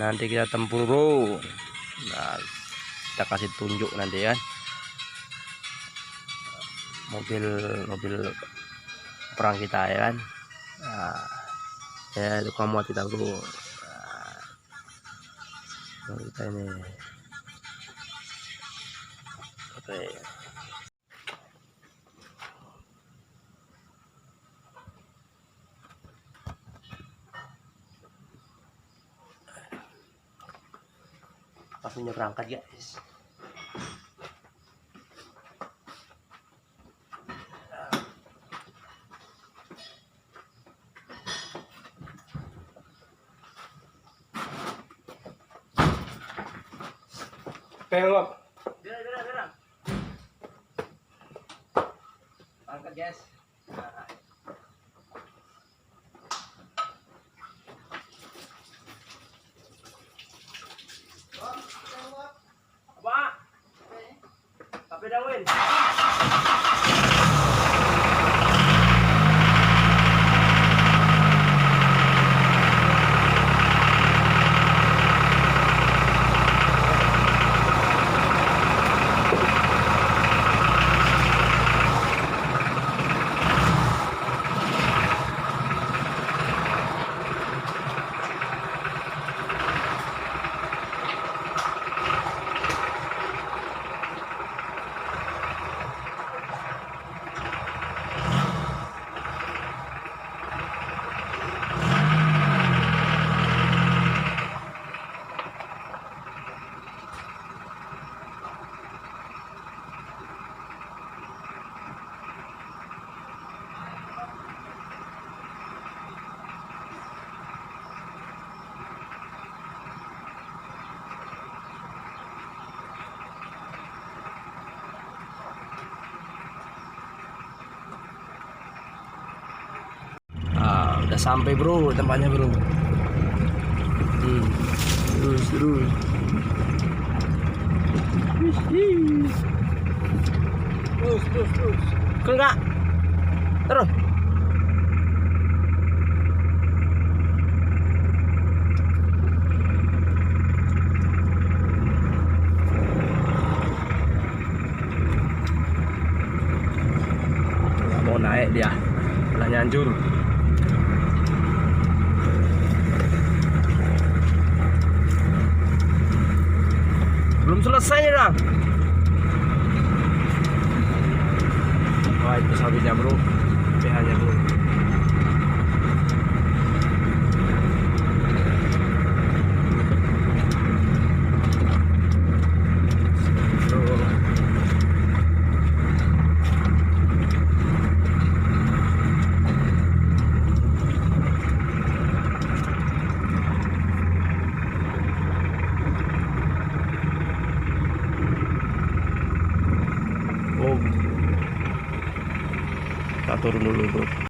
nanti kita tempur bro. Nah, kita kasih tunjuk nanti kan mobil perang kita ya kan. Nah, ya itu kamu kita bro. Nah, kita ini oke. Langsungnya berangkat guys. Pelok. Bira. Angkat guys. Apa? Tapi dawin. Udah sampai bro tempatnya bro. Terus enggak terus nggak mau naik dia malah nyanjur. Belum selesai dah. Wah itu sapinya bro, PH-nya bro. Kita turun dulu bro.